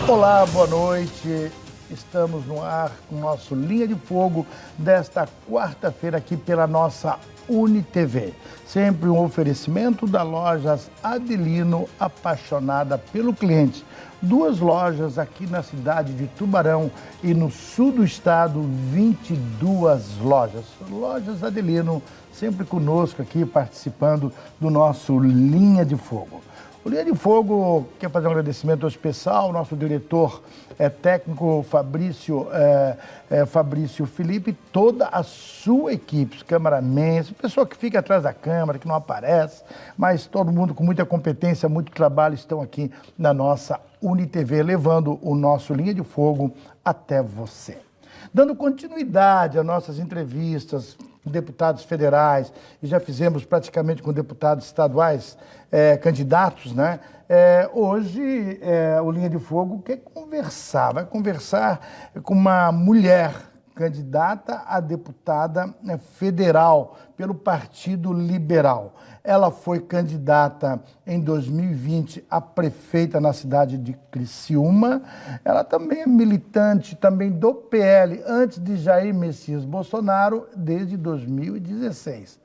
Olá, boa noite. Estamos no ar com o nosso Linha de Fogo desta quarta-feira aqui pela nossa UniTV. Sempre um oferecimento da Lojas Adelino, apaixonada pelo cliente. 2 lojas aqui na cidade de Tubarão e no sul do estado, 22 lojas. Lojas Adelino, sempre conosco aqui, participando do nosso Linha de Fogo. O Linha de Fogo quer fazer um agradecimento especial ao nosso diretor técnico Fabrício Felipe, toda a sua equipe, os cameramans, pessoa que fica atrás da câmera, que não aparece, mas todo mundo com muita competência, muito trabalho, estão aqui na nossa UniTV, levando o nosso Linha de Fogo até você. Dando continuidade às nossas entrevistas com deputados federais, e já fizemos praticamente com deputados estaduais, candidatos, né? Hoje, o Linha de Fogo vai conversar com uma mulher candidata a deputada federal pelo Partido Liberal. Ela foi candidata em 2020 a prefeita na cidade de Criciúma. Ela também é militante também do PL, antes de Jair Messias Bolsonaro, desde 2016.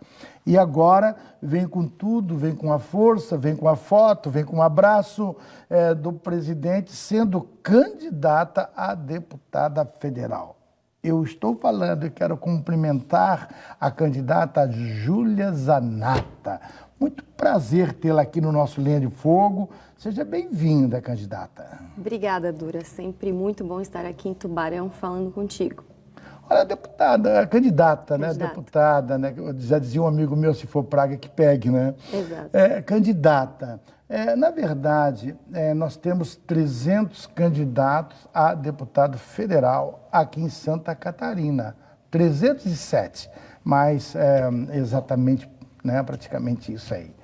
E agora vem com tudo, vem com a força, vem com a foto, vem com o abraço do presidente, sendo candidata a deputada federal. Eu estou falando e quero cumprimentar a candidata Júlia Zanatta. Muito prazer tê-la aqui no nosso Linha de Fogo. Seja bem-vinda, candidata. Obrigada, Dura. Sempre muito bom estar aqui em Tubarão falando contigo. Olha, deputada, candidata, né? Deputada, né? Já dizia um amigo meu, se for praga que pegue, né? Exato. Candidata. Na verdade, nós temos 300 candidatos a deputado federal aqui em Santa Catarina. 307, mas exatamente, né, praticamente isso aí.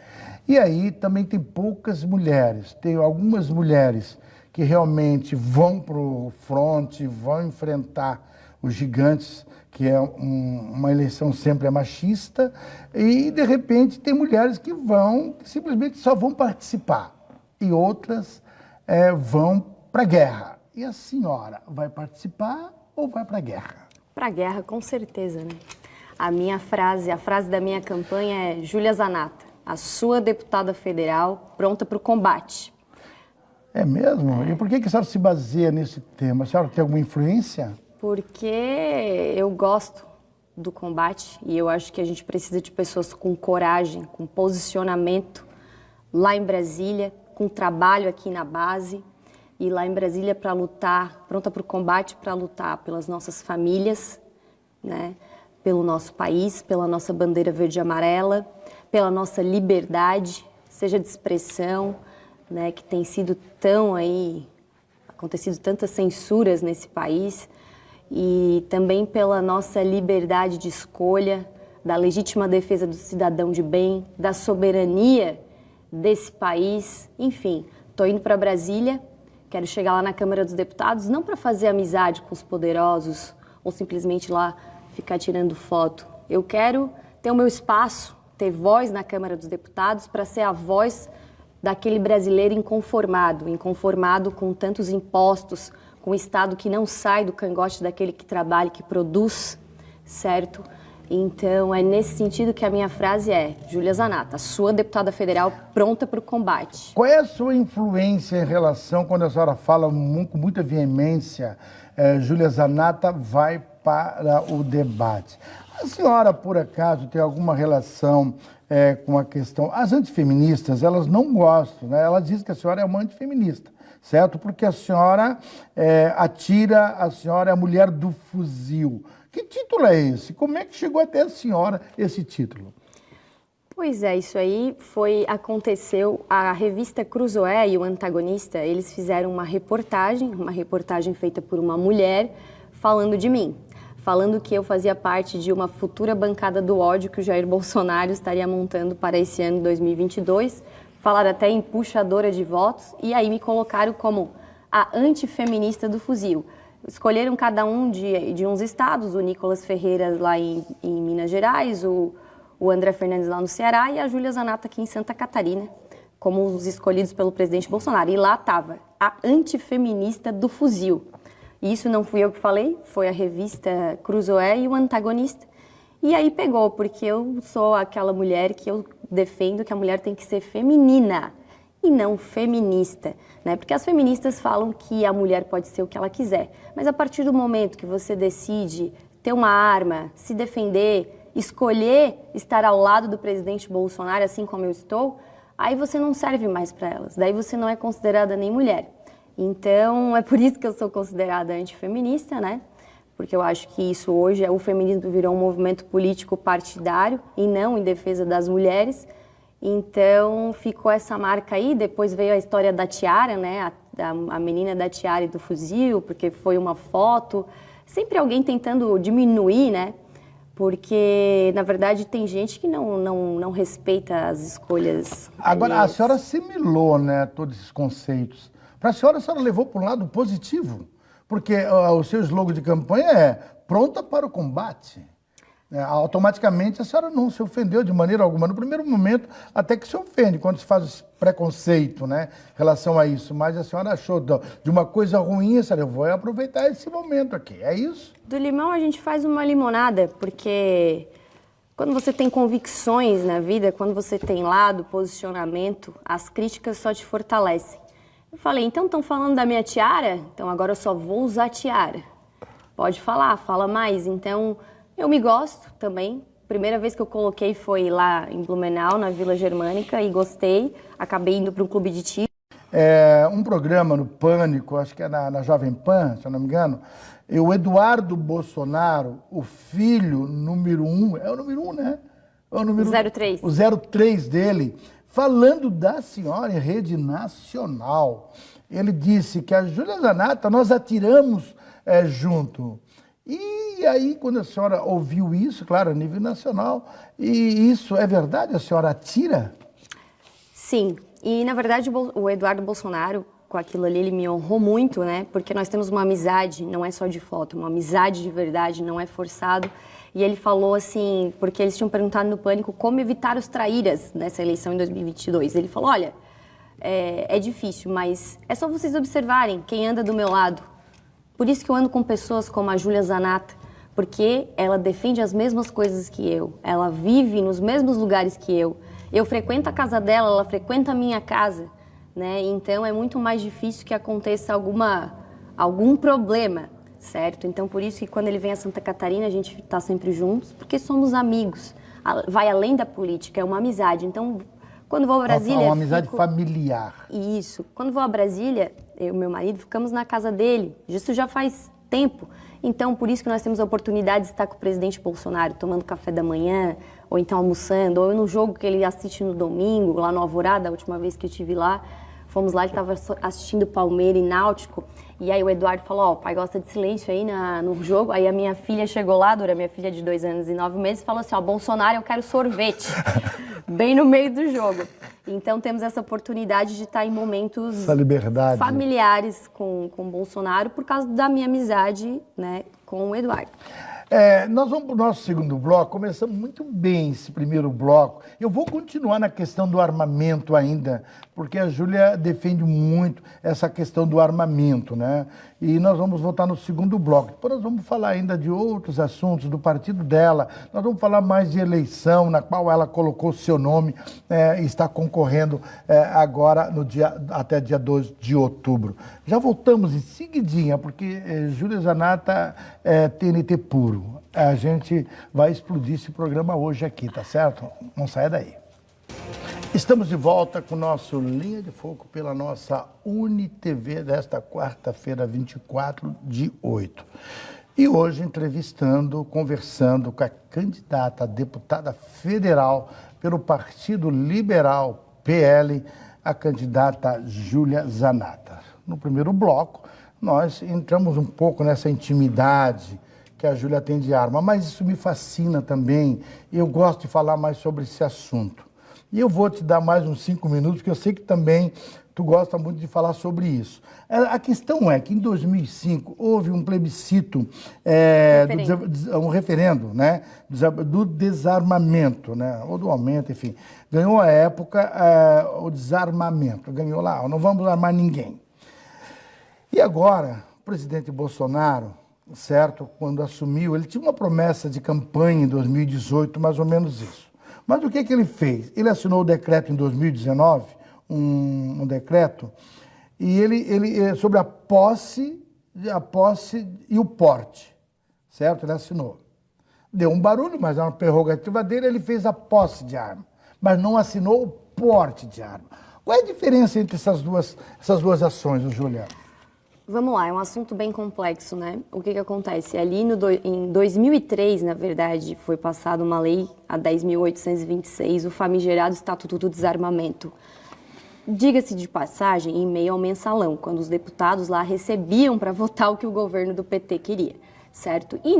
E aí também tem poucas mulheres, tem algumas mulheres que realmente vão para o fronte, vão enfrentar os gigantes, que é uma eleição sempre machista, e de repente tem mulheres que simplesmente só vão participar, e outras vão para a guerra. E a senhora vai participar ou vai para a guerra? Para a guerra, com certeza, né? A frase da minha campanha é: Júlia Zanatta, a sua deputada federal pronta para o combate. É mesmo? E por que a senhora se baseia nesse tema? A senhora tem alguma influência? Porque eu gosto do combate e eu acho que a gente precisa de pessoas com coragem, com posicionamento lá em Brasília, com trabalho aqui na base e lá em Brasília para lutar, pronta para o combate, para lutar pelas nossas famílias, né? Pelo nosso país, pela nossa bandeira verde e amarela, pela nossa liberdade, seja de expressão, né? Que tem sido acontecido tantas censuras nesse país. E também pela nossa liberdade de escolha, da legítima defesa do cidadão de bem, da soberania desse país. Enfim, estou indo para Brasília, quero chegar lá na Câmara dos Deputados, não para fazer amizade com os poderosos ou simplesmente lá ficar tirando foto. Eu quero ter o meu espaço, ter voz na Câmara dos Deputados para ser a voz daquele brasileiro inconformado com tantos impostos, com um Estado que não sai do cangote daquele que trabalha, que produz, certo? Então, é nesse sentido que a minha frase é: Júlia Zanatta, sua deputada federal pronta para o combate. Qual é a sua influência em relação, quando a senhora fala com muita veemência, Júlia Zanatta vai para o debate? A senhora, por acaso, tem alguma relação com a questão... As antifeministas, elas não gostam, né? Elas dizem que a senhora é uma antifeminista, certo? Porque a senhora a senhora é a mulher do fuzil. Que título é esse? Como é que chegou até a senhora esse título? Pois é, isso aí aconteceu, a revista Cruzoé e o Antagonista, eles fizeram uma reportagem feita por uma mulher falando de mim, falando que eu fazia parte de uma futura bancada do ódio que o Jair Bolsonaro estaria montando para esse ano 2022, falaram até em puxadora de votos, e aí me colocaram como a antifeminista do fuzil. Escolheram cada um de uns estados, o Nicolas Ferreira lá em Minas Gerais, o André Fernandes lá no Ceará e a Júlia Zanatta aqui em Santa Catarina, como os escolhidos pelo presidente Bolsonaro. E lá estava a antifeminista do fuzil. E isso não fui eu que falei, foi a revista Cruzoé e o Antagonista. E aí pegou, porque eu sou aquela mulher que eu defendo que a mulher tem que ser feminina e não feminista, né? Porque as feministas falam que a mulher pode ser o que ela quiser, mas a partir do momento que você decide ter uma arma, se defender, escolher estar ao lado do presidente Bolsonaro, assim como eu estou, aí você não serve mais para elas, daí você não é considerada nem mulher. Então, é por isso que eu sou considerada antifeminista, né? Porque eu acho que isso hoje, o feminismo virou um movimento político partidário e não em defesa das mulheres. Então, ficou essa marca aí. Depois veio a história da tiara, né? A menina da tiara e do fuzil, porque foi uma foto. Sempre alguém tentando diminuir, né? Porque, na verdade, tem gente que não respeita as escolhas. Agora, a senhora assimilou, né, todos esses conceitos. Para a senhora levou para um lado positivo, porque o seu slogan de campanha é pronta para o combate. Automaticamente a senhora não se ofendeu de maneira alguma. No primeiro momento, até que se ofende quando se faz esse preconceito, né, em relação a isso. Mas a senhora achou de uma coisa ruim, a senhora, eu vou aproveitar esse momento aqui. É isso? Do limão a gente faz uma limonada, porque quando você tem convicções na vida, quando você tem lado, posicionamento, as críticas só te fortalecem. Eu falei, então estão falando da minha tiara? Então agora eu só vou usar tiara. Pode falar, fala mais. Então eu me gosto também. Primeira vez que eu coloquei foi lá em Blumenau, na Vila Germânica, e gostei. Acabei indo para um clube de tiro. Um programa no Pânico, acho que é na Jovem Pan, se eu não me engano, e o Eduardo Bolsonaro, o filho número 1, é o número 1, né? É o número 03. O 03 dele, falando da senhora em rede nacional. Ele disse que a Júlia Zanatta, nós atiramos junto. E aí, quando a senhora ouviu isso, claro, a nível nacional, e isso é verdade? A senhora atira? Sim, e na verdade o Eduardo Bolsonaro, com aquilo ali, ele me honrou muito, né? Porque nós temos uma amizade, não é só de foto, uma amizade de verdade, não é forçado. E ele falou assim, porque eles tinham perguntado no Pânico como evitar os traíras nessa eleição em 2022. Ele falou, olha, é difícil, mas é só vocês observarem quem anda do meu lado. Por isso que eu ando com pessoas como a Júlia Zanatta, porque ela defende as mesmas coisas que eu, ela vive nos mesmos lugares que eu frequento a casa dela, ela frequenta a minha casa, né? Então é muito mais difícil que aconteça algum problema, certo? Então por isso que quando ele vem a Santa Catarina a gente está sempre juntos, porque somos amigos, vai além da política, é uma amizade. Então quando vou a Brasília... Uma amizade familiar. Isso. Quando vou a Brasília, eu e meu marido ficamos na casa dele. Isso já faz tempo. Então, por isso que nós temos a oportunidade de estar com o presidente Bolsonaro, tomando café da manhã, ou então almoçando, ou no jogo que ele assiste no domingo, lá no Alvorada, a última vez que eu estive lá. Fomos lá, ele estava assistindo Palmeiras e Náutico. E aí o Eduardo falou, o pai gosta de silêncio aí no jogo. Aí a minha filha chegou lá, Dora, minha filha de 2 anos e 9 meses, e falou assim, Bolsonaro, eu quero sorvete. Bem no meio do jogo. Então temos essa oportunidade de estar em momentos familiares com o Bolsonaro por causa da minha amizade, né, com o Eduardo. Nós vamos para o nosso segundo bloco. Começamos muito bem esse primeiro bloco. Eu vou continuar na questão do armamento ainda, porque a Júlia defende muito essa questão do armamento, né? E nós vamos voltar no segundo bloco. Depois nós vamos falar ainda de outros assuntos do partido dela. Nós vamos falar mais de eleição, na qual ela colocou seu nome e está concorrendo agora até dia 2 de outubro. Já voltamos em seguidinha, porque Júlia Zanatta é TNT puro. A gente vai explodir esse programa hoje aqui, tá certo? Não saia daí. Estamos de volta com o nosso Linha de Fogo pela nossa UniTV desta quarta-feira, 24 de 8. E hoje conversando com a candidata a deputada federal pelo Partido Liberal, PL, a candidata Júlia Zanatta. No primeiro bloco, nós entramos um pouco nessa intimidade que a Júlia tem de arma, mas isso me fascina também e eu gosto de falar mais sobre esse assunto. E eu vou te dar mais uns 5 minutos, porque eu sei que também tu gosta muito de falar sobre isso. A questão é que em 2005 houve um plebiscito, um referendo, né, do desarmamento, né, ou do aumento, enfim. Ganhou à época o desarmamento, ganhou lá, não vamos armar ninguém. E agora, o presidente Bolsonaro, certo, quando assumiu, ele tinha uma promessa de campanha em 2018, mais ou menos isso. Mas o que ele fez? Ele assinou o decreto em 2019, um decreto, e ele sobre a posse e o porte, certo? Ele assinou. Deu um barulho, mas é uma prerrogativa dele, ele fez a posse de arma, mas não assinou o porte de arma. Qual é a diferença entre essas duas ações, Juliana? Vamos lá, é um assunto bem complexo, né? O que acontece? Ali em 2003, na verdade, foi passada uma lei, a 10.826, o famigerado Estatuto do Desarmamento. Diga-se de passagem, em meio ao mensalão, quando os deputados lá recebiam para votar o que o governo do PT queria, certo? E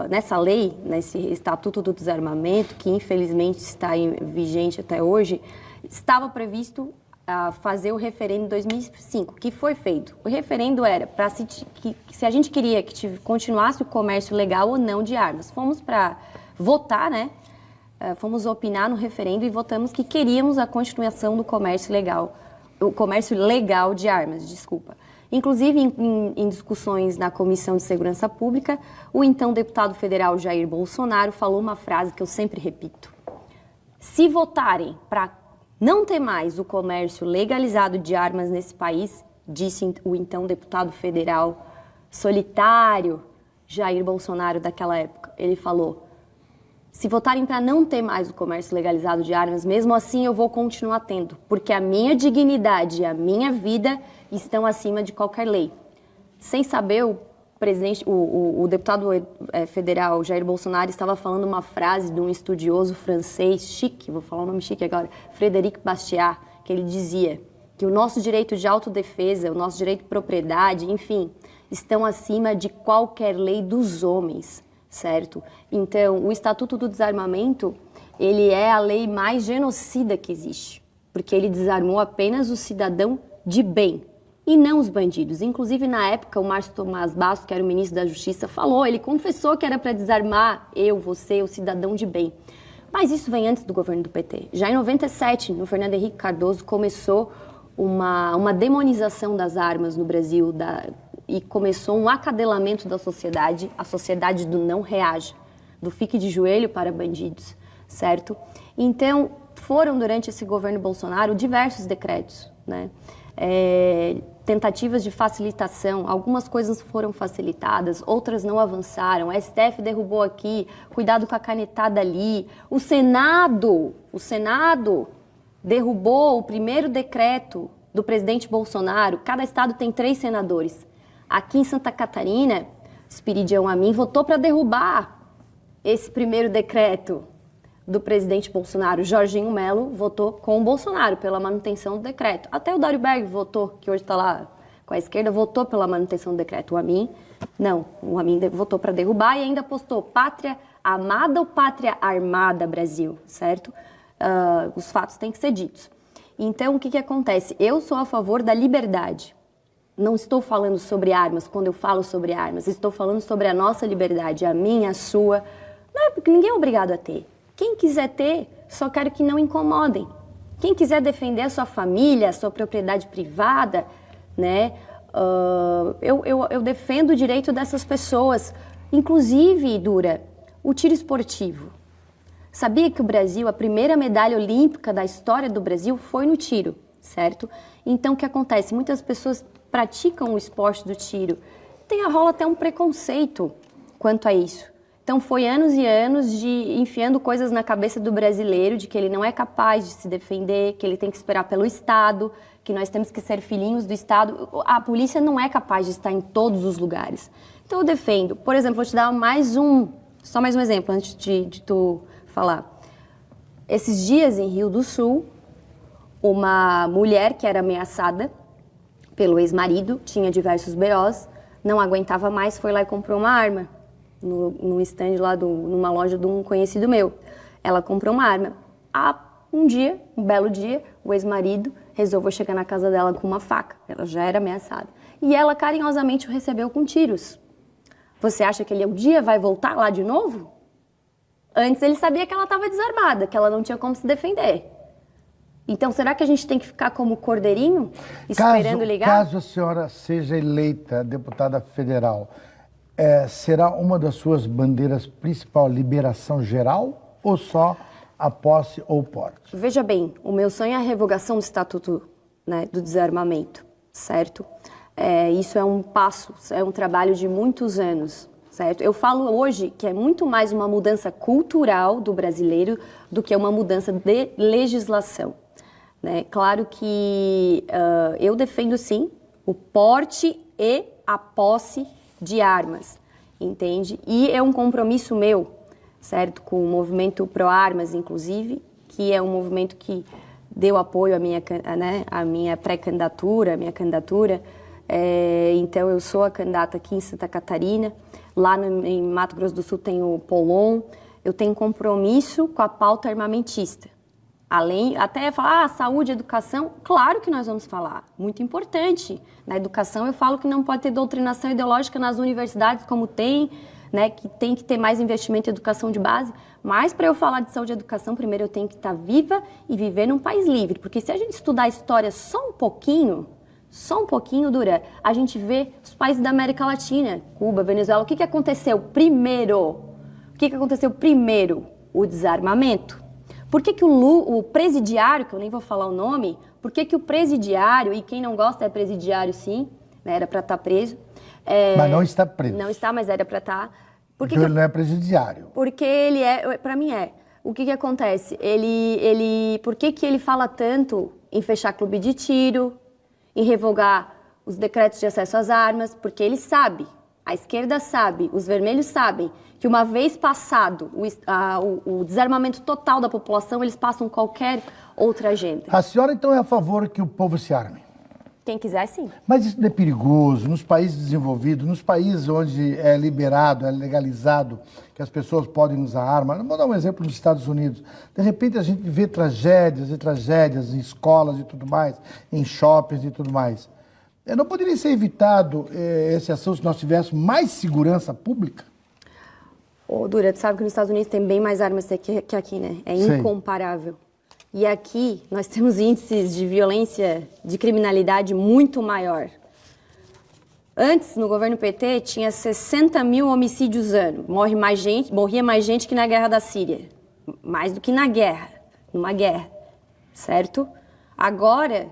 nessa lei, nesse Estatuto do Desarmamento, que infelizmente está vigente até hoje, estava previsto fazer o referendo em 2005, que foi feito. O referendo era para se a gente queria que continuasse o comércio legal ou não de armas. Fomos para votar, né? Fomos opinar no referendo e votamos que queríamos a continuação do comércio legal, o comércio legal de armas, desculpa. Inclusive, em discussões na Comissão de Segurança Pública, o então deputado federal Jair Bolsonaro falou uma frase que eu sempre repito. Se votarem para não ter mais o comércio legalizado de armas nesse país, disse o então deputado federal solitário Jair Bolsonaro daquela época. Ele falou, se votarem para não ter mais o comércio legalizado de armas, mesmo assim eu vou continuar tendo, porque a minha dignidade e a minha vida estão acima de qualquer lei. Sem saber, o deputado federal Jair Bolsonaro estava falando uma frase de um estudioso francês chique, vou falar o nome chique agora, Frédéric Bastiat, que ele dizia que o nosso direito de autodefesa, o nosso direito de propriedade, enfim, estão acima de qualquer lei dos homens, certo? Então, o Estatuto do Desarmamento, ele é a lei mais genocida que existe, porque ele desarmou apenas o cidadão de bem, e não os bandidos. Inclusive, na época, o Márcio Tomás Bastos, que era o ministro da Justiça, falou, ele confessou que era para desarmar eu, você, o cidadão de bem. Mas isso vem antes do governo do PT. Já em 97, no Fernando Henrique Cardoso, começou uma demonização das armas no Brasil e começou um acadelamento da sociedade, a sociedade do não reaja, do fique de joelho para bandidos, certo? Então, foram, durante esse governo Bolsonaro, diversos decretos, né? Tentativas de facilitação, algumas coisas foram facilitadas, outras não avançaram, a STF derrubou aqui, cuidado com a canetada ali, o Senado derrubou o primeiro decreto do presidente Bolsonaro, cada estado tem 3 senadores. Aqui em Santa Catarina, Espiridião Amin votou para derrubar esse primeiro decreto do presidente Bolsonaro. Jorginho Melo votou com o Bolsonaro pela manutenção do decreto. Até o Dário Berg votou, que hoje está lá com a esquerda, votou pela manutenção do decreto. O Amin votou para derrubar e ainda postou pátria amada ou pátria armada Brasil, certo? Os fatos têm que ser ditos. Então, o que acontece? Eu sou a favor da liberdade. Não estou falando sobre armas quando eu falo sobre armas. Estou falando sobre a nossa liberdade, a minha, a sua. Não é porque ninguém é obrigado a ter. Quem quiser ter, só quero que não incomodem. Quem quiser defender a sua família, a sua propriedade privada, né? Eu defendo o direito dessas pessoas. Inclusive, Dura, o tiro esportivo. Sabia que o Brasil, a primeira medalha olímpica da história do Brasil foi no tiro, certo? Então, o que acontece? Muitas pessoas praticam o esporte do tiro. Rola até um preconceito quanto a isso. Então, foi anos e anos de enfiando coisas na cabeça do brasileiro, de que ele não é capaz de se defender, que ele tem que esperar pelo Estado, que nós temos que ser filhinhos do Estado. A polícia não é capaz de estar em todos os lugares. Então, eu defendo. Por exemplo, vou te dar só mais um exemplo antes de tu falar. Esses dias, em Rio do Sul, uma mulher que era ameaçada pelo ex-marido, tinha diversos BOs, não aguentava mais, foi lá e comprou uma arma. No stand lá, numa loja de um conhecido meu. Ela comprou uma arma. Um belo dia, o ex-marido resolveu chegar na casa dela com uma faca. Ela já era ameaçada. E ela carinhosamente o recebeu com tiros. Você acha que ele um dia vai voltar lá de novo? Antes ele sabia que ela estava desarmada, que ela não tinha como se defender. Então, será que a gente tem que ficar como cordeirinho, esperando ligar? Caso a senhora seja eleita deputada federal, será uma das suas bandeiras principal a liberação geral ou só a posse ou porte? Veja bem, o meu sonho é a revogação do Estatuto, né, do Desarmamento, certo? Isso é um passo, é um trabalho de muitos anos, certo? Eu falo hoje que é muito mais uma mudança cultural do brasileiro do que uma mudança de legislação. Né? Claro que eu defendo, sim, o porte e a posse de armas, entende? E é um compromisso meu, certo? Com o movimento Pró-Armas, inclusive, que é um movimento que deu apoio à minha pré-candidatura, à minha candidatura. Então, eu sou a candidata aqui em Santa Catarina. Lá em Mato Grosso do Sul tem o Polon. Eu tenho compromisso com a pauta armamentista. Além, até falar, saúde, educação, claro que nós vamos falar, muito importante. Na educação eu falo que não pode ter doutrinação ideológica nas universidades como tem, né, que tem que ter mais investimento em educação de base, mas para eu falar de saúde e educação, primeiro eu tenho que estar viva e viver num país livre, porque se a gente estudar a história só um pouquinho, Dura, a gente vê os países da América Latina, Cuba, Venezuela, o que aconteceu primeiro? O desarmamento. Por que o presidiário, que eu nem vou falar o nome, por que o presidiário, e quem não gosta é presidiário sim, né, era para estar preso. Mas não está preso. Não está, mas era para estar. Porque ele não é presidiário. Porque ele para mim é. O que acontece? Por que ele fala tanto em fechar clube de tiro, em revogar os decretos de acesso às armas? Porque ele sabe, a esquerda sabe, os vermelhos sabem, que uma vez passado o desarmamento total da população, eles passam qualquer outra agenda. A senhora, então, é a favor que o povo se arme? Quem quiser, sim. Mas isso não é perigoso nos países desenvolvidos, nos países onde é liberado, é legalizado, que as pessoas podem usar arma. Vou dar um exemplo nos Estados Unidos. De repente, a gente vê tragédias e tragédias em escolas e tudo mais, em shoppings e tudo mais. Não poderia ser evitado esse assunto se nós tivéssemos mais segurança pública? Dura, tu sabe que nos Estados Unidos tem bem mais armas que aqui, né? É incomparável. E aqui nós temos índices de violência, de criminalidade muito maior. Antes, no governo PT, tinha 60 mil homicídios ano. Morria mais gente que na guerra da Síria. Mais do que numa guerra, certo? Agora,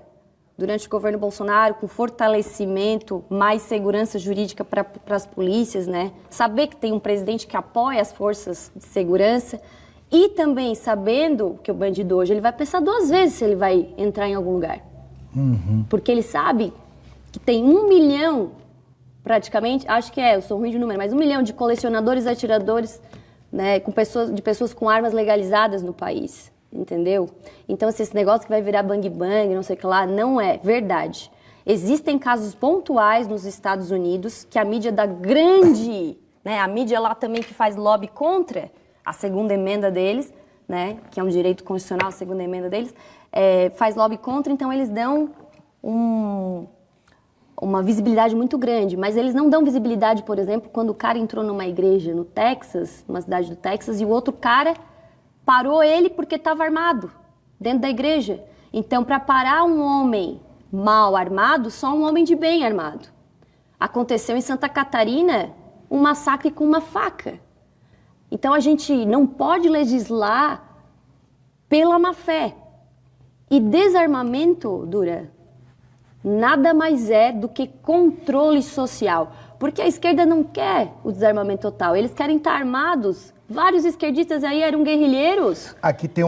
durante o governo Bolsonaro, com fortalecimento, mais segurança jurídica para as polícias, né? Saber que tem um presidente que apoia as forças de segurança e também sabendo que o bandido hoje ele vai pensar 2 vezes se ele vai entrar em algum lugar. Porque ele sabe que tem 1 milhão, praticamente, acho que eu sou ruim de número, mas 1 milhão de colecionadores e atiradores, né, de pessoas com armas legalizadas no país. Entendeu? Então, esse negócio que vai virar bang bang, não sei o que lá, não é verdade. Existem casos pontuais nos Estados Unidos que a mídia dá grande, né? A mídia lá também que faz lobby contra a segunda emenda deles, né? Que é um direito constitucional, a segunda emenda deles, faz lobby contra, então eles dão uma visibilidade muito grande, mas eles não dão visibilidade, por exemplo, quando o cara entrou numa igreja no Texas, numa cidade do Texas, e o outro cara parou ele porque estava armado, dentro da igreja. Então, para parar um homem mal armado, só um homem de bem armado. Aconteceu em Santa Catarina um massacre com uma faca. Então, a gente não pode legislar pela má-fé. E desarmamento, Dura, nada mais é do que controle social. Porque a esquerda não quer o desarmamento total, eles querem estar armados. Vários esquerdistas aí eram guerrilheiros. Aqui tem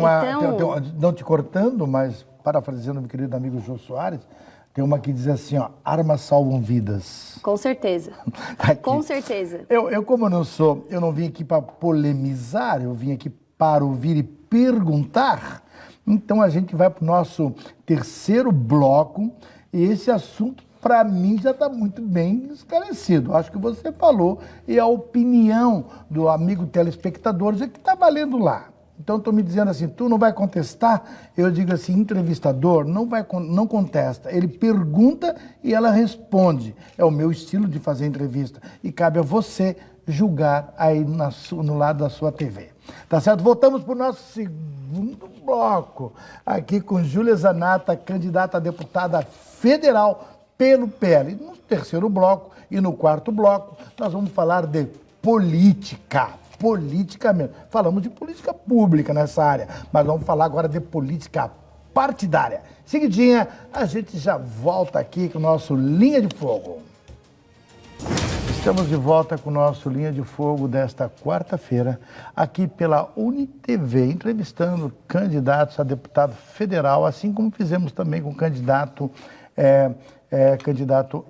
não te cortando, mas parafraseando meu querido amigo Jô Soares, tem uma que diz assim, ó, armas salvam vidas. Com certeza, com certeza. Eu não vim aqui para polemizar, eu vim aqui para ouvir e perguntar. Então a gente vai para o nosso terceiro bloco e esse assunto, para mim, já está muito bem esclarecido. Acho que você falou e a opinião do amigo telespectador é que está valendo lá. Então, estou me dizendo assim, tu não vai contestar? Eu digo assim, entrevistador não contesta. Ele pergunta e ela responde. É o meu estilo de fazer entrevista. E cabe a você julgar aí no lado da sua TV. Tá certo? Voltamos para o nosso segundo bloco, aqui com Júlia Zanatta, candidata a deputada federal pelo PL. No terceiro bloco e no quarto bloco, nós vamos falar de política. Política mesmo. Falamos de política pública nessa área, mas vamos falar agora de política partidária. Seguidinha, a gente já volta aqui com o nosso Linha de Fogo. Estamos de volta com o nosso Linha de Fogo desta quarta-feira, aqui pela UniTV, entrevistando candidatos a deputado federal, assim como fizemos também com o candidato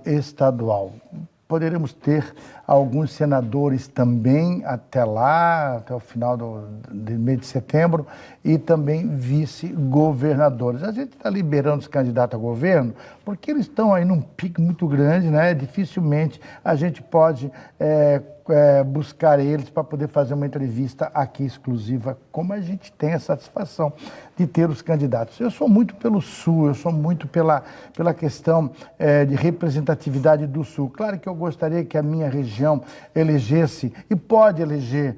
estadual. Poderemos ter alguns senadores também até lá, até o final do mês de setembro, e também vice-governadores. A gente está liberando os candidatos a governo porque eles estão aí num pique muito grande, né? Dificilmente a gente pode buscar eles para poder fazer uma entrevista aqui exclusiva, como a gente tem a satisfação de ter os candidatos. Eu sou muito pelo Sul, eu sou muito pela questão de representatividade do Sul. Claro que eu gostaria que a minha região elegesse, e pode eleger,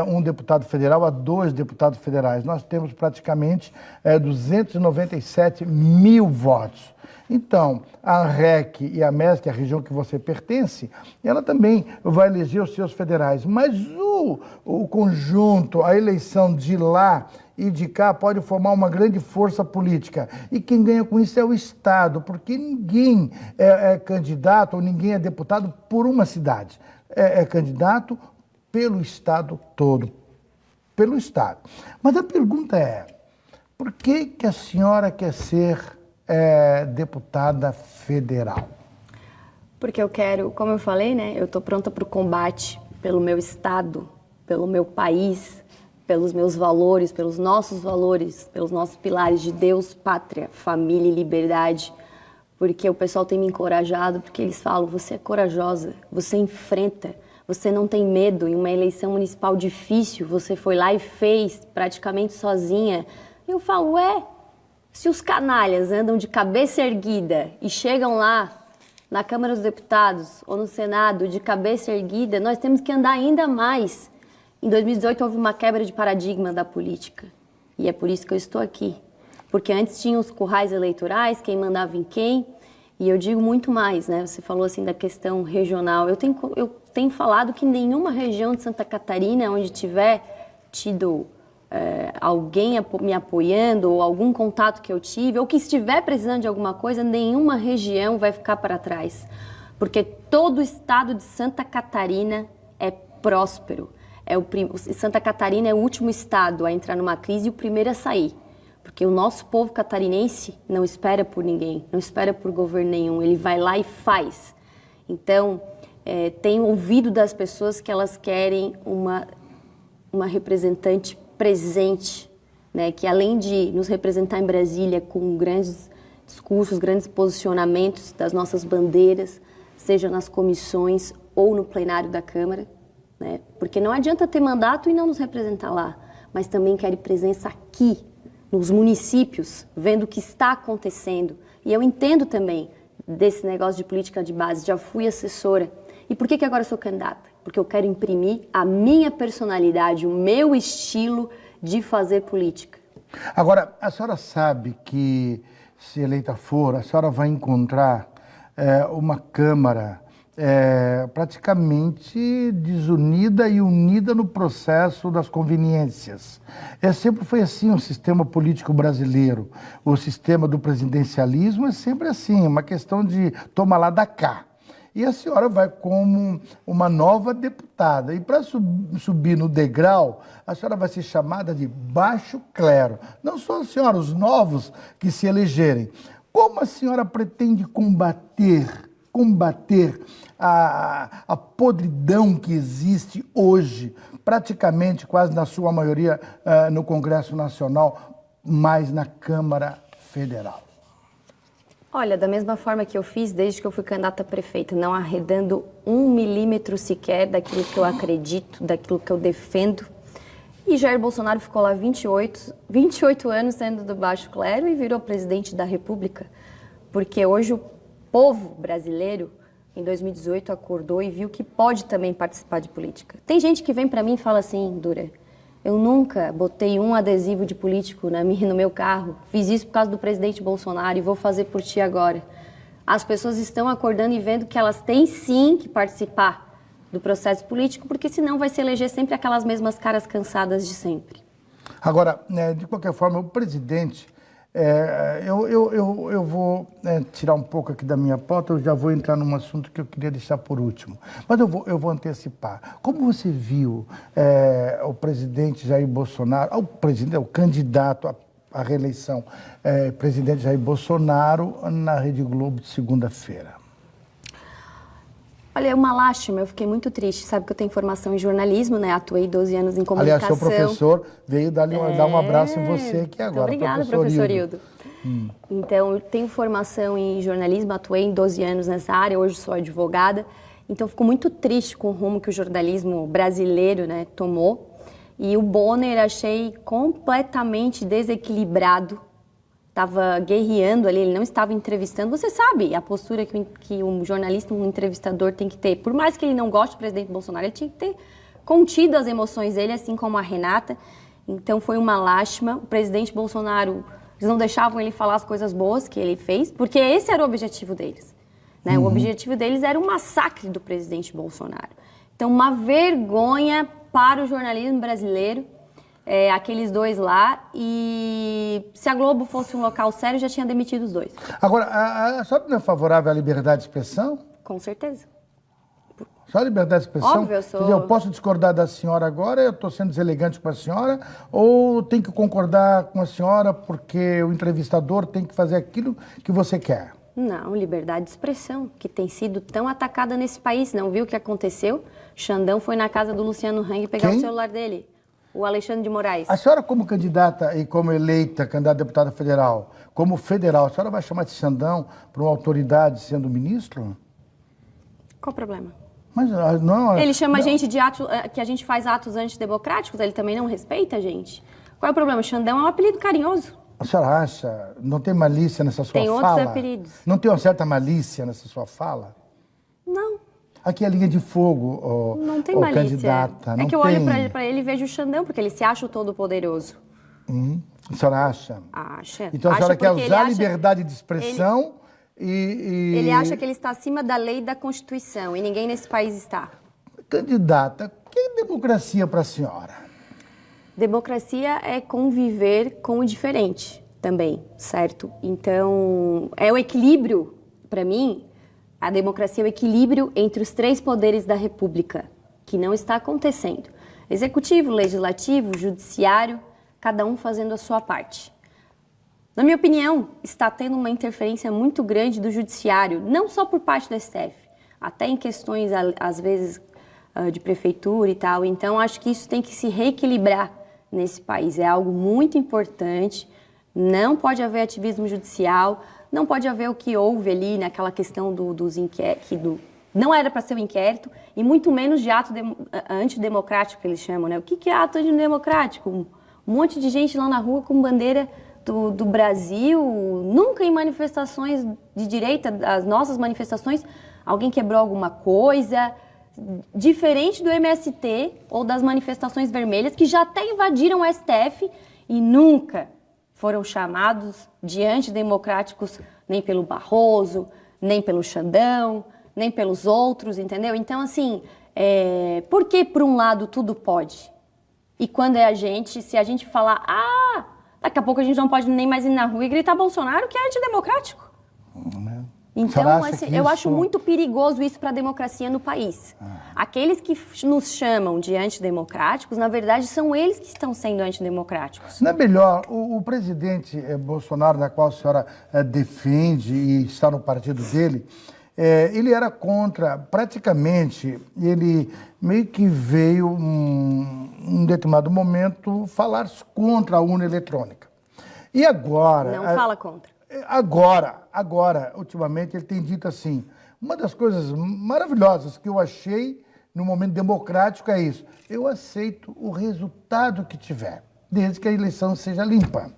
um deputado federal a 2 deputados federais. Nós temos praticamente 297 mil votos. Então, a REC e a MES, que é a região que você pertence, ela também vai eleger os seus federais. Mas o conjunto, a eleição de lá e de cá pode formar uma grande força política. E quem ganha com isso é o Estado, porque ninguém é candidato ou ninguém é deputado por uma cidade. É candidato pelo Estado todo, pelo Estado. Mas a pergunta é, por que a senhora quer ser deputada federal? Porque eu quero, como eu falei, né? Eu estou pronta para o combate pelo meu estado, pelo meu país, pelos meus valores, pelos nossos pilares de Deus, pátria, família e liberdade. Porque o pessoal tem me encorajado, porque eles falam, você é corajosa, você enfrenta, você não tem medo. Em uma eleição municipal difícil, você foi lá e fez praticamente sozinha. Eu falo, se os canalhas andam de cabeça erguida e chegam lá na Câmara dos Deputados ou no Senado de cabeça erguida, nós temos que andar ainda mais. Em 2018 houve uma quebra de paradigma da política e é por isso que eu estou aqui. Porque antes tinha os currais eleitorais, quem mandava em quem, e eu digo muito mais, né? Você falou assim da questão regional. Eu tenho falado que nenhuma região de Santa Catarina onde tiver tido alguém me apoiando ou algum contato que eu tive ou que estiver precisando de alguma coisa, nenhuma região vai ficar para trás, porque todo o estado de Santa Catarina é próspero. Santa Catarina é o último estado a entrar numa crise e o primeiro a sair, porque o nosso povo catarinense não espera por ninguém, não espera por governo nenhum, ele vai lá e faz. Então, tenho ouvido das pessoas que elas querem uma representante presente, né, que além de nos representar em Brasília com grandes discursos, grandes posicionamentos das nossas bandeiras, seja nas comissões ou no plenário da Câmara, né, porque não adianta ter mandato e não nos representar lá, mas também quer presença aqui, nos municípios, vendo o que está acontecendo. E eu entendo também desse negócio de política de base, já fui assessora. E por que agora sou candidata? Porque eu quero imprimir a minha personalidade, o meu estilo de fazer política. Agora, a senhora sabe que, se eleita for, a senhora vai encontrar uma Câmara praticamente desunida e unida no processo das conveniências. Sempre foi assim o sistema político brasileiro. O sistema do presidencialismo é sempre assim, uma questão de toma lá da cá. E a senhora vai como uma nova deputada. E para subir no degrau, a senhora vai ser chamada de baixo clero. Não só a senhora, os novos que se elegerem. Como a senhora pretende combater a podridão que existe hoje, praticamente quase na sua maioria no Congresso Nacional, mas na Câmara Federal? Olha, da mesma forma que eu fiz desde que eu fui candidata a prefeita, não arredando 1 milímetro sequer daquilo que eu acredito, daquilo que eu defendo. E Jair Bolsonaro ficou lá 28 anos sendo do baixo clero e virou presidente da República. Porque hoje o povo brasileiro, em 2018, acordou e viu que pode também participar de política. Tem gente que vem para mim e fala assim, Dura, Eu nunca botei um adesivo de político no meu carro. Fiz isso por causa do presidente Bolsonaro e vou fazer por ti agora. As pessoas estão acordando e vendo que elas têm sim que participar do processo político, porque senão vai se eleger sempre aquelas mesmas caras cansadas de sempre. Agora, de qualquer forma, o presidente, eu vou tirar um pouco aqui da minha pauta, eu já vou entrar num assunto que eu queria deixar por último, mas eu vou antecipar. Como você viu o presidente Jair Bolsonaro, o candidato à reeleição, presidente Jair Bolsonaro, na Rede Globo de segunda-feira? Olha, é uma lástima, eu fiquei muito triste. Sabe que eu tenho formação em jornalismo, né? Atuei 12 anos em comunicação. Aliás, seu professor veio dar um abraço em você aqui agora. Obrigada, professor Hildo. Então, eu tenho formação em jornalismo, atuei em 12 anos nessa área, hoje sou advogada. Então, fico muito triste com o rumo que o jornalismo brasileiro, né, tomou. E o Bonner achei completamente desequilibrado. Estava guerreando ali, ele não estava entrevistando. Você sabe a postura que um jornalista, um entrevistador tem que ter. Por mais que ele não goste do presidente Bolsonaro, ele tinha que ter contido as emoções dele, assim como a Renata. Então foi uma lástima. O presidente Bolsonaro, eles não deixavam ele falar as coisas boas que ele fez, porque esse era o objetivo deles. Né? O objetivo deles era o massacre do presidente Bolsonaro. Então, uma vergonha para o jornalismo brasileiro. Aqueles dois lá, e se a Globo fosse um local sério, já tinha demitido os dois. Agora, a senhora não é favorável à liberdade de expressão? Com certeza. Só a liberdade de expressão? Óbvio, eu sou... Quer dizer, eu posso discordar da senhora agora, eu estou sendo deselegante com a senhora, ou tenho que concordar com a senhora porque o entrevistador tem que fazer aquilo que você quer? Não, liberdade de expressão, que tem sido tão atacada nesse país. Não viu o que aconteceu? Xandão foi na casa do Luciano Hang pegar o celular dele. O Alexandre de Moraes. A senhora, como candidata e como eleita, candidata a deputada federal, como federal, a senhora vai chamar de Xandão para uma autoridade sendo ministro? Qual o problema? Mas não... Ele chama a gente de que a gente faz atos antidemocráticos, ele também não respeita a gente. Qual é o problema? Xandão é um apelido carinhoso. A senhora acha, não tem malícia nessa sua fala? Tem outros apelidos. Não tem uma certa malícia nessa sua fala? Não. Aqui é a linha de fogo, não tem malícia. Candidata. Não é que eu tem... olho para ele e vejo o Xandão, porque ele se acha o todo-poderoso. A senhora acha? Acha. Então a senhora quer usar a liberdade de expressão Ele acha que ele está acima da lei e da Constituição, e ninguém nesse país está. Candidata, o que é democracia para a senhora? Democracia é conviver com o diferente também, certo? Então, é o equilíbrio, para mim, a democracia é o equilíbrio entre os três poderes da República, que não está acontecendo. Executivo, legislativo, judiciário, cada um fazendo a sua parte. Na minha opinião, está tendo uma interferência muito grande do judiciário, não só por parte do STF, até em questões, às vezes, de prefeitura e tal. Então, acho que isso tem que se reequilibrar nesse país. É algo muito importante, não pode haver ativismo judicial, não pode haver o que houve ali naquela questão dos inquéritos, não era para ser um inquérito, e muito menos de ato antidemocrático, que eles chamam, né? O que é ato antidemocrático? Um monte de gente lá na rua com bandeira do Brasil, nunca em manifestações de direita, as nossas manifestações, alguém quebrou alguma coisa, diferente do MST ou das manifestações vermelhas, que já até invadiram o STF e nunca foram chamados de antidemocráticos nem pelo Barroso, nem pelo Xandão, nem pelos outros, entendeu? Então, assim, por que por um lado tudo pode? E quando é se a gente falar, daqui a pouco a gente não pode nem mais ir na rua e gritar Bolsonaro, que é antidemocrático. Então, assim, eu acho muito perigoso isso para a democracia no país. Aqueles que nos chamam de antidemocráticos, na verdade, são eles que estão sendo antidemocráticos. Não é melhor, o presidente Bolsonaro, da qual a senhora defende e está no partido dele, ele era contra, praticamente, ele meio que veio, em determinado momento, falar contra a urna eletrônica. E agora... Não fala contra. Agora, ultimamente, ele tem dito assim, uma das coisas maravilhosas que eu achei no momento democrático é isso, eu aceito o resultado que tiver, desde que a eleição seja limpa,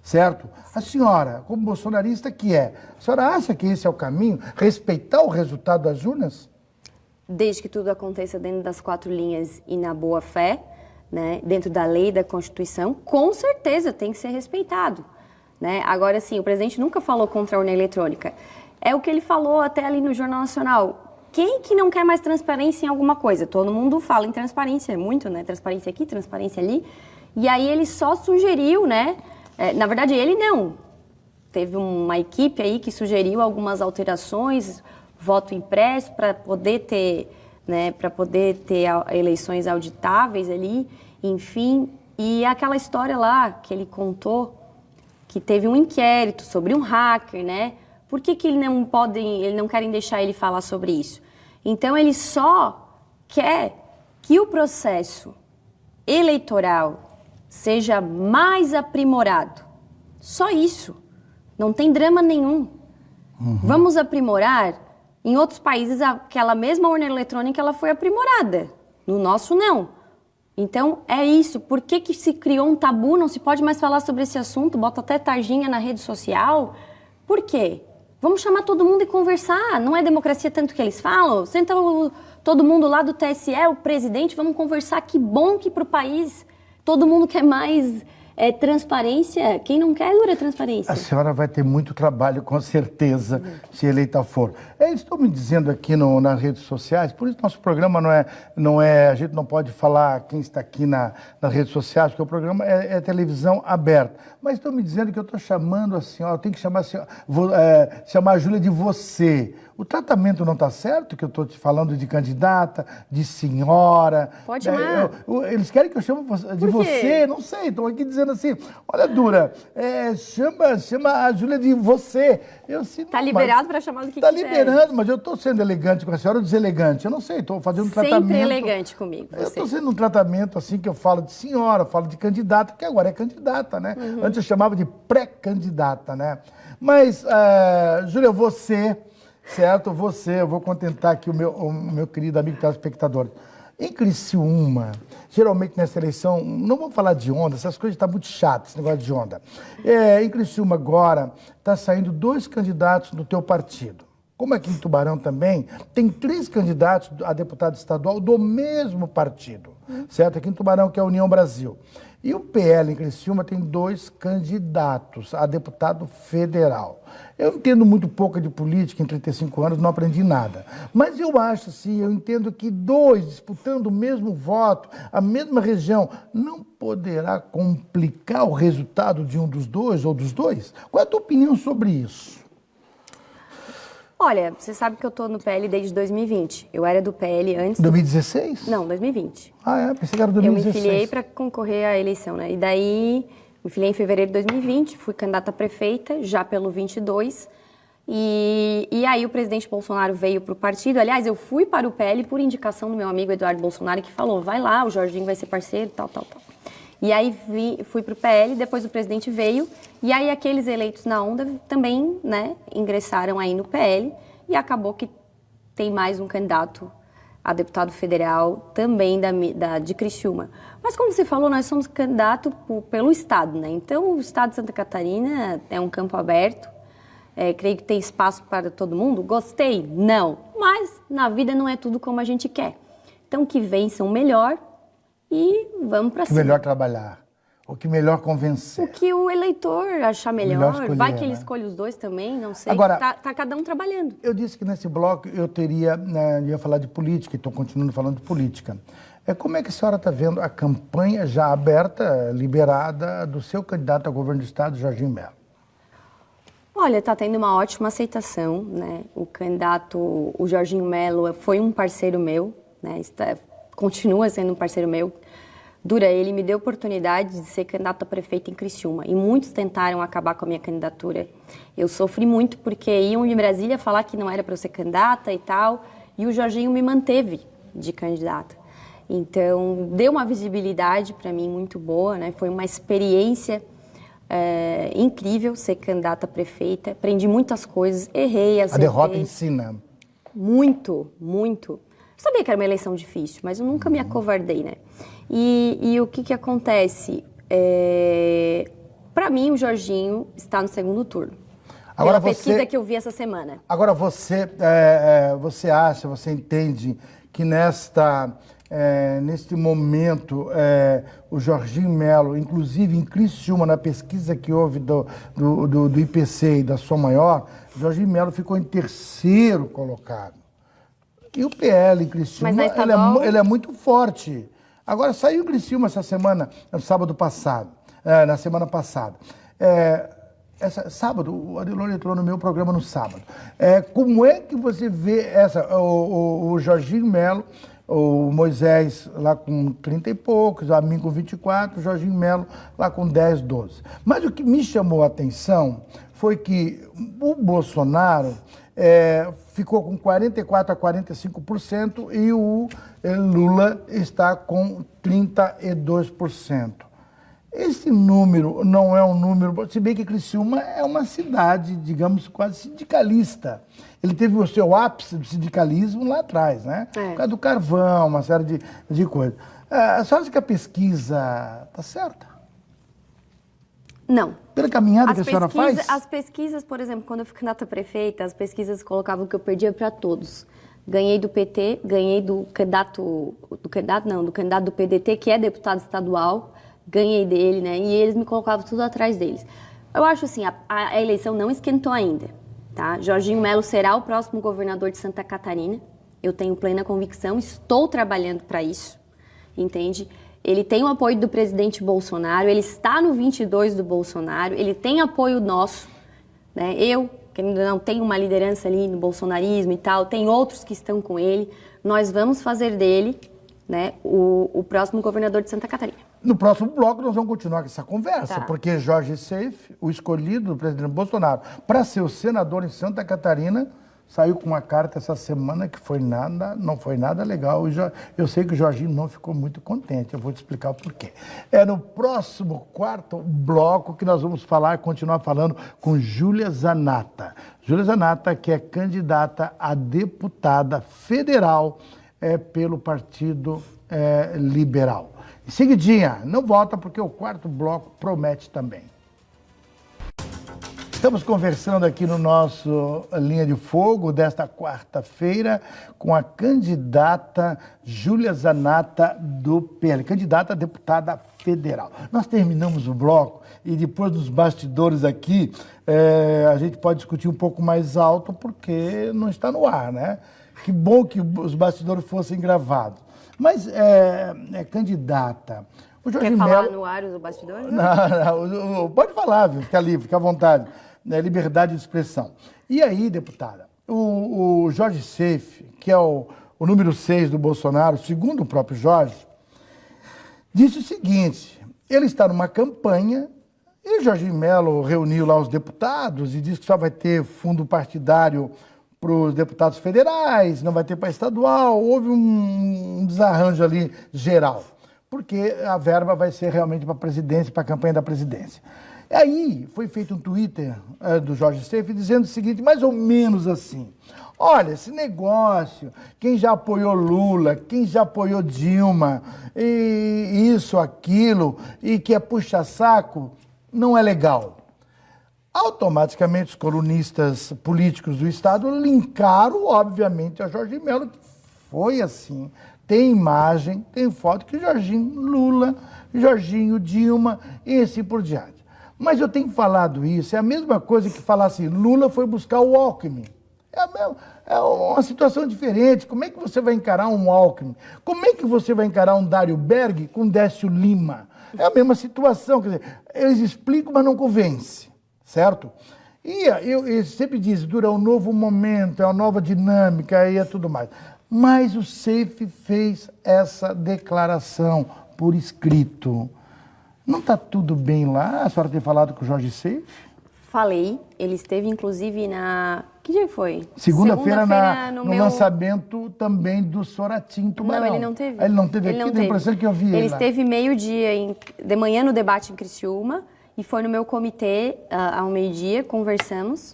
certo? A senhora, como bolsonarista que a senhora acha que esse é o caminho, respeitar o resultado das urnas? Desde que tudo aconteça dentro das 4 linhas e na boa fé, né, dentro da lei, da Constituição, com certeza tem que ser respeitado, né? Agora, sim, o presidente nunca falou contra a urna eletrônica. É o que ele falou até ali no Jornal Nacional. Quem que não quer mais transparência em alguma coisa? Todo mundo fala em transparência, muito, né? Transparência aqui, transparência ali. E aí ele só sugeriu, né? Na verdade, ele não. Teve uma equipe aí que sugeriu algumas alterações, voto impresso para poder ter, né? Para poder ter eleições auditáveis ali, enfim. E aquela história lá que ele contou, que teve um inquérito sobre um hacker, né? Por que que eles não querem deixar ele falar sobre isso? Então, ele só quer que o processo eleitoral seja mais aprimorado. Só isso. Não tem drama nenhum. Vamos aprimorar. Em outros países, aquela mesma urna eletrônica ela foi aprimorada. No nosso, não. Então, é isso. Por que que se criou um tabu? Não se pode mais falar sobre esse assunto? Bota até tarjinha na rede social. Por quê? Vamos chamar todo mundo e conversar. Não é democracia tanto que eles falam? Senta todo mundo lá do TSE, o presidente, vamos conversar. Que bom que para o país todo mundo quer mais transparência. Quem não quer, dura transparência. A senhora vai ter muito trabalho, com certeza, se eleita for. Estou me dizendo aqui nas redes sociais, por isso nosso programa não é, a gente não pode falar quem está aqui nas redes sociais, porque o programa é televisão aberta. Mas estão me dizendo que eu estou chamando a senhora, eu tenho que chamar a senhora, chamar a Júlia de você. O tratamento não está certo, que eu estou te falando de candidata, de senhora. Pode chamar. Eles querem que eu chame de você, não sei, estão aqui dizendo assim, olha, Dura, chama a Júlia de você. Está liberado para chamar do que quiser. Está liberado, mas eu estou sendo elegante com a senhora ou deselegante? Eu não sei, estou fazendo um tratamento. Sempre elegante comigo. Eu estou sendo um tratamento assim que eu falo de senhora, falo de candidata, que agora é candidata, né? Antes eu chamava de pré-candidata, né? Mas, Júlia, você... Certo, eu vou contentar aqui o meu querido amigo telespectador. Em Criciúma, geralmente nessa eleição, não vamos falar de onda, essas coisas estão muito chatas, esse negócio de onda. Em Criciúma agora, está saindo 2 candidatos do teu partido. Como aqui em Tubarão também, tem 3 candidatos a deputado estadual do mesmo partido, certo? Aqui em Tubarão, que é a União Brasil. E o PL em Criciúma tem 2 candidatos a deputado federal. Eu entendo muito pouco de política, em 35 anos não aprendi nada. Mas eu acho, sim, eu entendo que 2 disputando o mesmo voto, a mesma região, não poderá complicar o resultado de um dos 2 ou dos 2? Qual é a tua opinião sobre isso? Olha, você sabe que eu estou no PL desde 2020. Eu era do PL antes... 2016? Não, 2020. Pensei que era 2016. Eu me filiei para concorrer à eleição, né? E daí, me filiei em fevereiro de 2020, fui candidata a prefeita, já pelo 22. E aí o presidente Bolsonaro veio para o partido. Aliás, eu fui para o PL por indicação do meu amigo Eduardo Bolsonaro, que falou, vai lá, o Jorginho vai ser parceiro, tal. E aí fui para o PL, depois o presidente veio, e aí aqueles eleitos na onda também, né, ingressaram aí no PL, e acabou que tem mais um candidato a deputado federal também de Criciúma. Mas como você falou, nós somos candidato pelo Estado, né? Então o Estado de Santa Catarina é um campo aberto, creio que tem espaço para todo mundo. Gostei? Não. Mas na vida não é tudo como a gente quer. Então que vençam melhor. E vamos para cima. O que melhor trabalhar, o que melhor convencer. O que o eleitor achar melhor. Escolher, vai que ele né? escolhe os 2 também, não sei. Agora, tá cada um trabalhando. Eu disse que nesse bloco eu ia falar de política, e estou continuando falando de política. Como é que a senhora está vendo a campanha já aberta, liberada, do seu candidato ao governo do estado, Jorginho Melo? Olha, está tendo uma ótima aceitação, né? O candidato, o Jorginho Melo, foi um parceiro meu, né? Continua sendo um parceiro meu. Dura, ele me deu oportunidade de ser candidato a prefeito em Criciúma. E muitos tentaram acabar com a minha candidatura. Eu sofri muito porque iam em Brasília falar que não era para eu ser candidata e tal. E o Jorginho me manteve de candidata. Então, deu uma visibilidade para mim muito boa, né? Foi uma experiência incrível ser candidata a prefeita. Aprendi muitas coisas, errei, acertei. A derrota ensina. Muito, muito. Sabia que era uma eleição difícil, mas eu nunca me acovardei, né? E o que acontece? Para mim, o Jorginho está no segundo turno. Agora pela pesquisa que eu vi essa semana. Agora você acha, você entende que nesta neste momento, o Jorginho Melo, inclusive em Criciúma, na pesquisa que houve do IPC e da Som Maior, o Jorginho Melo ficou em terceiro colocado. E o PL em Criciúma, ele é muito forte. Agora, saiu em Criciúma essa semana, no sábado passado, na semana passada. Sábado, o Arilon entrou no meu programa no sábado. Como é que você vê o Jorginho Melo, o Moisés lá com 30 e poucos, a mim com 24, o Jorginho Melo lá com 10, 12. Mas o que me chamou a atenção foi que o Bolsonaro ficou com 44% a 45% e o Lula está com 32%. Esse número não é um número, se bem que Criciúma é uma cidade, digamos, quase sindicalista. Ele teve o seu ápice do sindicalismo lá atrás, né? Por causa do carvão, uma série de coisas. A senhora acha que a pesquisa está certa? Não. Pela caminhada que a senhora faz? As pesquisas, por exemplo, quando eu fui candidata a prefeita, as pesquisas colocavam que eu perdia para todos. Ganhei do PT, ganhei do candidato do PDT, que é deputado estadual, ganhei dele, né? E eles me colocavam tudo atrás deles. Eu acho assim, a eleição não esquentou ainda, tá? Jorginho Melo será o próximo governador de Santa Catarina. Eu tenho plena convicção, estou trabalhando para isso, entende? Ele tem o apoio do presidente Bolsonaro, ele está no 22 do Bolsonaro, ele tem apoio nosso, né? Eu, que ainda não tenho uma liderança ali no bolsonarismo e tal, tem outros que estão com ele. Nós vamos fazer dele, né, o próximo governador de Santa Catarina. No próximo bloco nós vamos continuar com essa conversa, porque Jorge Seife, o escolhido do presidente Bolsonaro para ser o senador em Santa Catarina, saiu com uma carta essa semana que não foi nada legal. Eu sei que o Jorginho não ficou muito contente, eu vou te explicar o porquê. É no próximo quarto bloco que nós vamos continuar falando com Júlia Zanatta. Júlia Zanatta, que é candidata a deputada federal pelo Partido Liberal. Em seguidinha, não volta porque o quarto bloco promete também. Estamos conversando aqui no nosso Linha de Fogo desta quarta-feira com a candidata Júlia Zanatta do PL, candidata a deputada federal. Nós terminamos o bloco e depois dos bastidores aqui, a gente pode discutir um pouco mais alto porque não está no ar, né? Que bom que os bastidores fossem gravados. Mas, candidata... Quer falar no ar os bastidores? Não, pode falar, fica livre, fica à vontade. Liberdade de expressão. E aí, deputada, o Jorge Seife, que é o número 6 do Bolsonaro, segundo o próprio Jorge, disse o seguinte: ele está numa campanha, e o Jorginho Melo reuniu lá os deputados e disse que só vai ter fundo partidário para os deputados federais, não vai ter para estadual. Houve um desarranjo ali geral, porque a verba vai ser realmente para a presidência, para a campanha da presidência. Aí foi feito um Twitter do Jorge Seife dizendo o seguinte, mais ou menos assim: olha, esse negócio, quem já apoiou Lula, quem já apoiou Dilma, e isso, aquilo, e que é puxa-saco, não é legal. Automaticamente os colunistas políticos do Estado linkaram, obviamente, a Jorge Melo, que foi assim. Tem imagem, tem foto que Jorginho Lula, Jorginho Dilma e assim por diante. Mas eu tenho falado isso, é a mesma coisa que falar assim, Lula foi buscar o Alckmin. É uma situação diferente. Como é que você vai encarar um Alckmin? Como é que você vai encarar um Dário Berg com Décio Lima? É a mesma situação, quer dizer, eles explicam, mas não convencem, certo? E eu sempre diz, dura um novo momento, é uma nova dinâmica e é tudo mais. Mas o Seife fez essa declaração por escrito. Não está tudo bem lá? A senhora tem falado com o Jorge Seife? Falei. Ele esteve, inclusive, na... Que dia foi? Segunda-feira no lançamento também do Soratim Tubarão. Não, ele não teve. Ele não teve aqui? Tem a impressão que eu vi ele lá. Esteve meio-dia, de manhã no debate em Criciúma, e foi no meu comitê ao meio-dia, conversamos.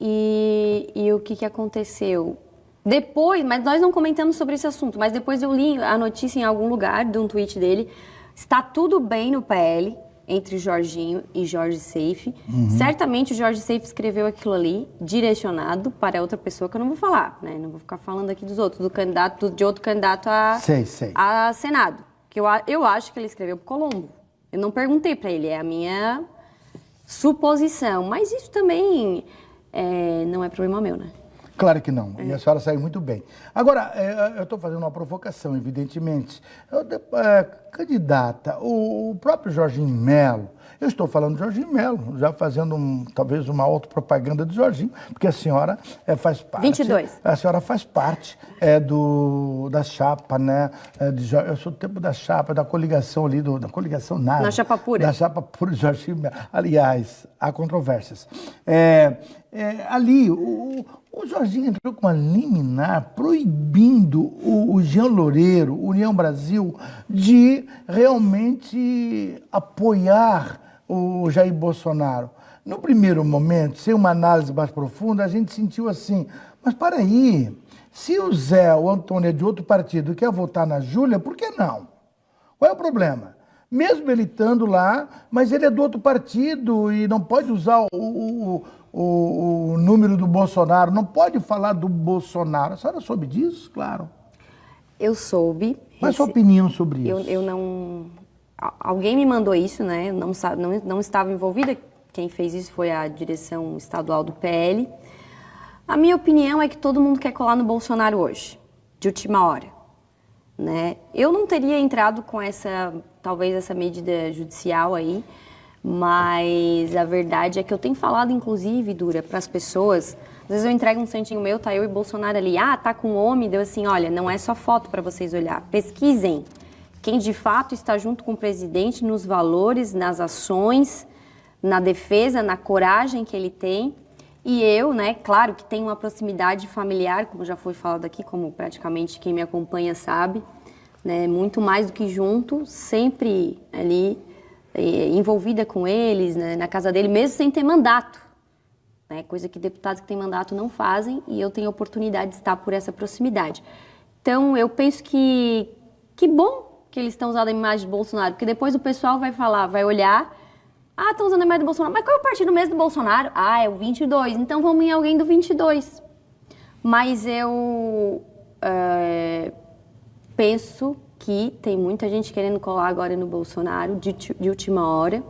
E o que aconteceu? Depois, mas nós não comentamos sobre esse assunto, mas depois eu li a notícia em algum lugar de um tweet dele. Está tudo bem no PL, entre Jorginho e Jorge Seife. Certamente o Jorge Seife escreveu aquilo ali direcionado para outra pessoa que eu não vou falar, né? Não vou ficar falando aqui dos outros, de outro candidato a Senado. Que eu acho que ele escreveu para Colombo. Eu não perguntei para ele, é a minha suposição. Mas isso também não é problema meu, né? Claro que não, e a senhora saiu muito bem. Agora, eu estou fazendo uma provocação, evidentemente. Candidata, o próprio Jorginho Melo, eu estou falando de Jorginho Melo, já fazendo talvez uma autopropaganda de Jorginho, porque a senhora faz parte... 22. A senhora faz parte da chapa, né? Eu sou do tempo da chapa, da coligação ali, da coligação nada. Na chapa pura. Da chapa pura de Jorginho Melo. Aliás, há controvérsias. Ali, o Jorginho entrou com uma liminar proibindo o Jean Loureiro, União Brasil, de realmente apoiar o Jair Bolsonaro. No primeiro momento, sem uma análise mais profunda, a gente sentiu assim, mas para aí, se o Zé ou o Antônio é de outro partido e quer votar na Júlia, por que não? Qual é o problema? Mesmo ele estando lá, mas ele é do outro partido e não pode usar o número do Bolsonaro, não pode falar do Bolsonaro. A senhora soube disso? Claro. Eu soube. Qual é a sua opinião sobre isso? Eu não... Alguém me mandou isso, né? Eu não estava envolvida. Quem fez isso foi a direção estadual do PL. A minha opinião é que todo mundo quer colar no Bolsonaro hoje, de última hora, né? Eu não teria entrado com talvez essa medida judicial aí, mas a verdade é que eu tenho falado, inclusive, Dura, para as pessoas. Às vezes eu entrego um santinho meu, tá eu e Bolsonaro ali, tá com homem, deu assim, olha, não é só foto para vocês olhar, pesquisem quem de fato está junto com o presidente nos valores, nas ações, na defesa, na coragem que ele tem. E eu, né, claro que tenho uma proximidade familiar, como já foi falado aqui, como praticamente quem me acompanha sabe, né, muito mais do que junto, sempre ali envolvida com eles, né, na casa dele, mesmo sem ter mandato, né, coisa que deputados que têm mandato não fazem, e eu tenho a oportunidade de estar por essa proximidade. Então, eu penso que bom que eles estão usando a imagem de Bolsonaro, porque depois o pessoal vai falar, vai olhar, estão usando a imagem do Bolsonaro, mas qual é o partido mesmo do Bolsonaro? É o 22, então vamos em alguém do 22. Mas eu penso que tem muita gente querendo colar agora no Bolsonaro de última hora,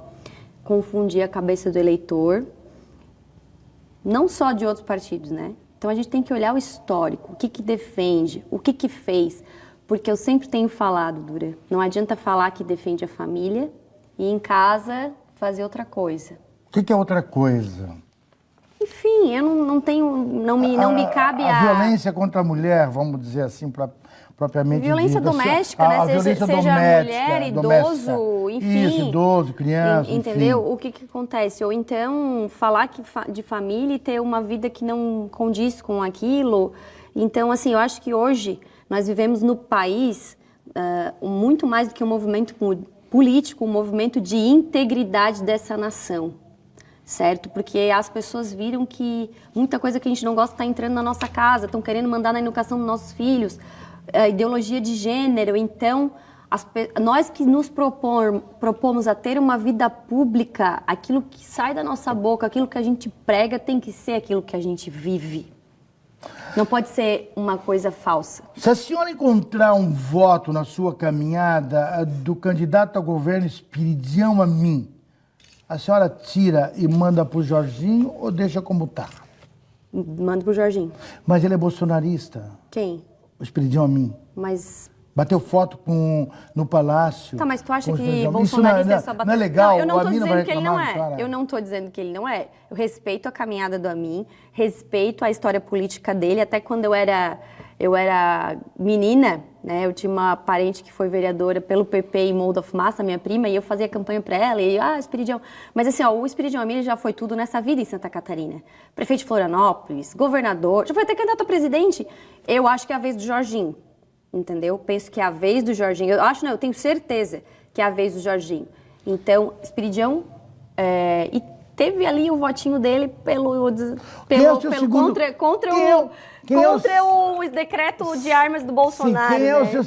confundir a cabeça do eleitor, não só de outros partidos, né? Então a gente tem que olhar o histórico, o que defende, o que fez, porque eu sempre tenho falado, Dura, não adianta falar que defende a família e em casa fazer outra coisa. O que é outra coisa? Enfim, eu não me cabe a violência contra a mulher, vamos dizer assim, propriamente violência dita. Doméstica, né? Seja mulher, idoso, enfim. Isso, idoso, criança, entendeu? Enfim. O que acontece? Ou então falar de família e ter uma vida que não condiz com aquilo. Então, assim, eu acho que hoje nós vivemos no país muito mais do que um movimento político, um movimento de integridade dessa nação. Certo? Porque as pessoas viram que muita coisa que a gente não gosta está entrando na nossa casa, estão querendo mandar na educação dos nossos filhos, ideologia de gênero. Então, nós que nos propomos a ter uma vida pública, aquilo que sai da nossa boca, aquilo que a gente prega, tem que ser aquilo que a gente vive. Não pode ser uma coisa falsa. Se a senhora encontrar um voto na sua caminhada do candidato ao governo Espiridião Amin, a senhora tira e manda pro Jorginho ou deixa como tá? Manda pro Jorginho. Mas ele é bolsonarista. Quem? O Espiridião Amin. Mas... Bateu foto no Palácio. Tá, mas tu acha que bolsonarista é só bater... Não é legal? Não, eu não tô dizendo que ele não é. Eu não tô dizendo que ele não é. Eu respeito a caminhada do Amin, respeito a história política dele. Até quando eu era menina, né, eu tinha uma parente que foi vereadora pelo PP em Morro da Fumaça, minha prima, e eu fazia campanha para ela, e Espiridião. Mas assim, o Espiridião Amin já foi tudo nessa vida em Santa Catarina. Prefeito de Florianópolis, governador, já foi até candidato a presidente. Eu acho que é a vez do Jorginho. Entendeu? Penso que é a vez do Jorginho. Eu tenho certeza que é a vez do Jorginho. Então, Espiridião, e teve ali o votinho dele pelo o decreto de armas do Bolsonaro. Sim, quem é o seu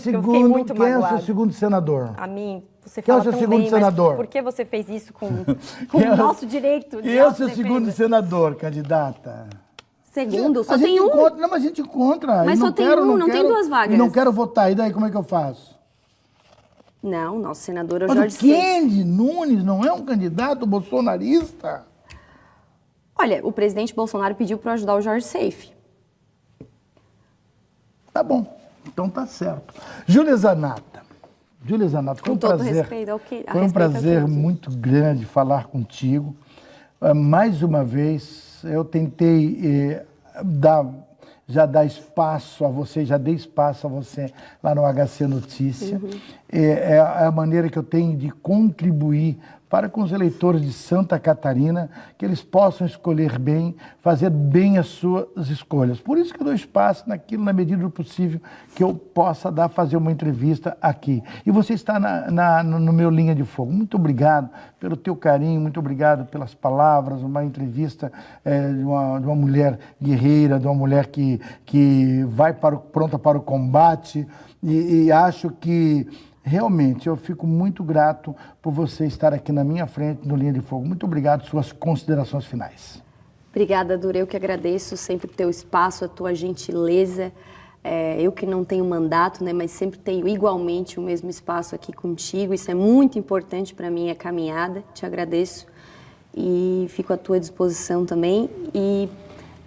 segundo senador? A mim, você Quem é fala o seu tão segundo bem, senador? mas por que você fez isso com o nosso direito de Quem é o seu autodefesa? segundo senador, candidata? Segundo, só tem um. Não, mas a gente encontra. Mas só tem um, não tem duas vagas. E não quero votar. E daí, como é que eu faço? Não, nosso senador é o Mas Jorge o Seif. Kendi Nunes não é um candidato bolsonarista? Olha, o presidente Bolsonaro pediu para ajudar o Jorge Seif. Tá bom, então tá certo. Júlia Zanatta, foi Com um todo prazer. respeito Foi um prazer muito grande falar contigo. Mais uma vez, eu tentei já dei espaço a você lá no HC Notícia. É a maneira que eu tenho de contribuir para com os eleitores de Santa Catarina, que eles possam escolher bem, fazer bem as suas escolhas. Por isso que eu dou espaço naquilo, na medida do possível, que eu possa fazer uma entrevista aqui. E você está no meu Linha de Fogo. Muito obrigado pelo teu carinho, muito obrigado pelas palavras, uma entrevista de uma mulher guerreira, de uma mulher que vai pronta para o combate, e acho que realmente, eu fico muito grato por você estar aqui na minha frente, no Linha de Fogo. Muito obrigado, suas considerações finais. Obrigada, Dura. Eu que agradeço sempre o teu espaço, a tua gentileza. Eu que não tenho mandato, né, mas sempre tenho igualmente o mesmo espaço aqui contigo. Isso é muito importante para a minha caminhada. Te agradeço e fico à tua disposição também. E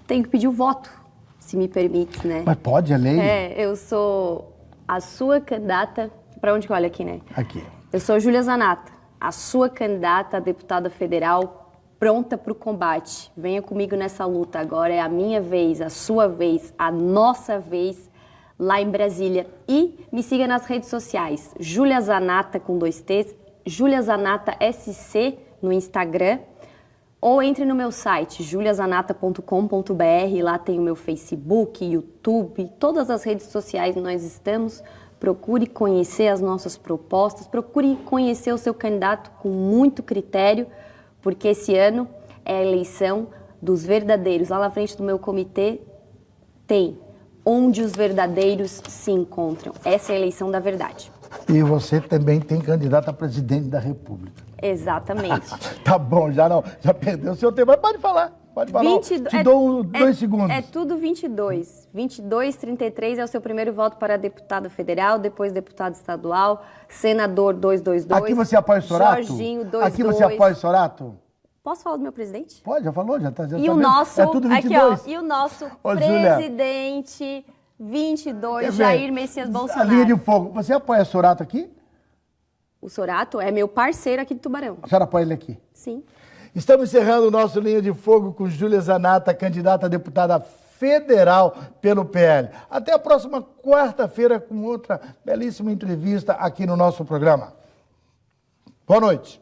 tenho que pedir o voto, se me permite, né? Mas pode, é lei? Eu sou a sua candidata. Para onde que olha aqui, né? Aqui. Eu sou Júlia Zanatta, a sua candidata a deputada federal, pronta para o combate. Venha comigo nessa luta. Agora é a minha vez, a sua vez, a nossa vez lá em Brasília. E me siga nas redes sociais, Júlia Zanatta com 2 T's, Júlia Zanatta SC no Instagram, ou entre no meu site, juliazanatta.com.br. Lá tem o meu Facebook, YouTube, todas as redes sociais nós estamos. Procure conhecer as nossas propostas, procure conhecer o seu candidato com muito critério, porque esse ano é a eleição dos verdadeiros. Lá na frente do meu comitê tem onde os verdadeiros se encontram. Essa é a eleição da verdade. E você também tem candidato a presidente da República. Exatamente. Tá bom, já perdeu o seu tempo, mas pode falar. Pode falar. Te dou 2 segundos. É tudo 22. 22, 33 é o seu primeiro voto para deputado federal, depois deputado estadual, senador 222. Aqui você apoia o Sorato? Jorginho 22. Aqui você apoia o Sorato? Posso falar do meu presidente? Pode, já falou, já tá. E o nosso, é tudo 22. Aqui, ó, e o nosso Júlia, presidente 22, Jair Messias Bolsonaro. A Linha de Fogo. Você apoia o Sorato aqui? O Sorato é meu parceiro aqui de Tubarão. A senhora apoia ele aqui? Sim. Estamos encerrando o nosso Linha de Fogo com Júlia Zanatta, candidata a deputada federal pelo PL. Até a próxima quarta-feira com outra belíssima entrevista aqui no nosso programa. Boa noite.